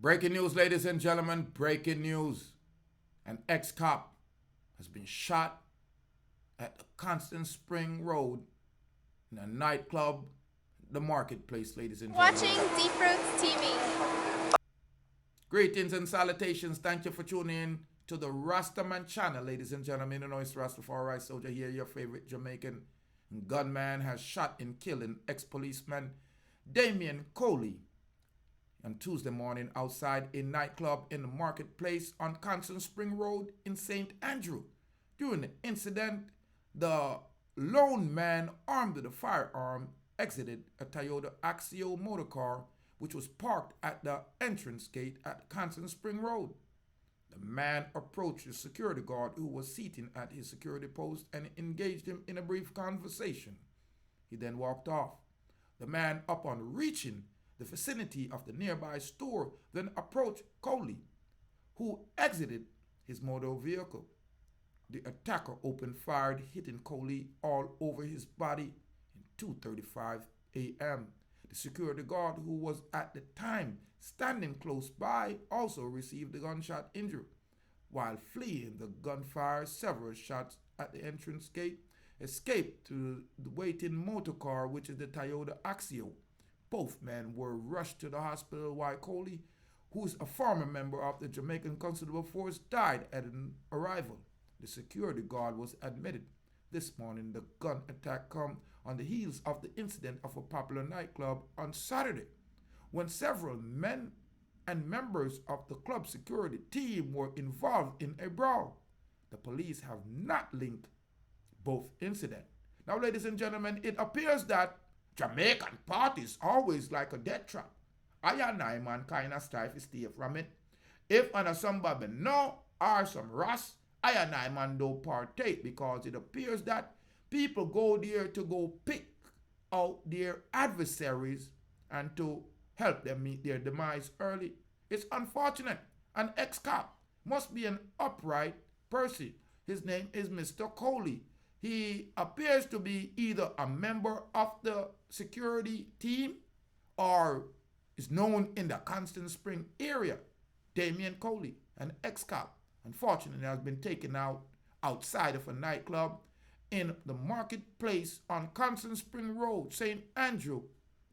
Breaking news, ladies and gentlemen, breaking news. An ex-cop has been shot at the Kingston Spring Road in a nightclub, the marketplace, ladies and gentlemen. Watching Deep Roots TV. Greetings and salutations. Thank you for tuning in to the Rastaman channel, ladies and gentlemen. You know it's Rastafari soldier here, your favorite Jamaican gunman has shot and killed an ex-policeman, Damian Coley, on Tuesday morning outside a nightclub in the marketplace on Kingston Spring Road in St. Andrew. During the incident, the lone man armed with a firearm exited a Toyota Axio motor car which was parked at the entrance gate at Kingston Spring Road. The man approached the security guard who was sitting at his security post and engaged him in a brief conversation. He then walked off. The man, upon reaching the vicinity of the nearby store, then approached Coley, who exited his motor vehicle. The attacker opened fire, hitting Coley all over his body in 2:35 a.m. The security guard, who was at the time standing close by, also received a gunshot injury. While fleeing the gunfire, several shots at the entrance gate escaped to the waiting motor car, which is the Toyota Axio. Both men were rushed to the hospital while Coley, who is a former member of the Jamaican Constable Force, died at an arrival. The security guard was admitted. This morning, the gun attack come on the heels of the incident of a popular nightclub on Saturday, when several men and members of the club security team were involved in a brawl. The police have not linked both incidents. Now, ladies and gentlemen, it appears that Jamaican parties always like a death trap. I and I, man, kind of strive to stay from it. If under somebody know or some Ras, I and I, man, don't partake, because it appears that people go there to go pick out their adversaries and to help them meet their demise early. It's unfortunate. An ex-cop must be an upright person. His name is Mr. Coley. He appears to be either a member of the security team or is known in the Kingston Spring area. Damian Coley, an ex-cop, unfortunately has been taken out outside of a nightclub in the marketplace on Kingston Spring Road, St. Andrew,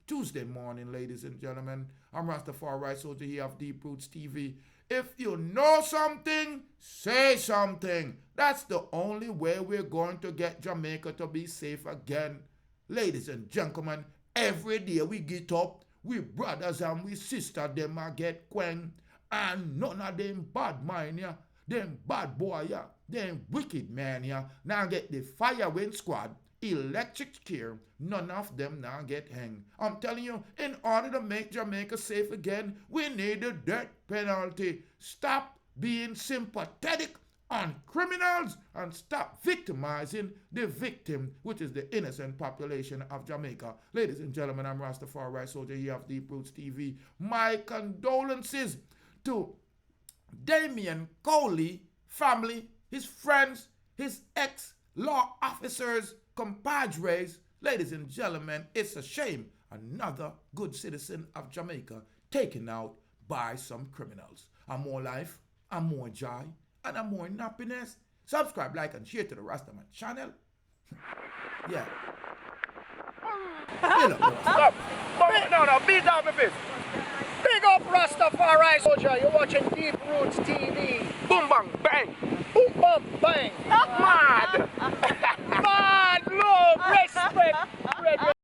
Tuesday morning, ladies and gentlemen. I'm Rastafari soldier here of Deep Roots TV. If you know something, say something. That's the only way we're going to get Jamaica to be safe again. Ladies and gentlemen, every day we get up, we brothers and we sisters, them a get queng. And none of them bad mind, yeah. Them bad boy, yeah. Them wicked man, yeah. Now get the fire wind squad, electric chair, none of them now get hanged. I'm telling you, in order to make Jamaica safe again, we need a death penalty. Stop being sympathetic on criminals and stop victimizing the victim, which is the innocent population of Jamaica. Ladies and gentlemen, I'm Rastafari soldier here of Deep Roots TV. My condolences to Damian Coley family, his friends, his ex-law officers, compadres. Ladies and gentlemen, it's a shame another good citizen of Jamaica taken out by some criminals. I'm more life, I'm more joy, and I'm more happiness. Subscribe, like, and share to the Rastaman channel. Yeah. Stop. No, beat down my fist. Big up Rastafari soldier, you're watching Deep Roots TV. Boom bang bang. Boom bang bang.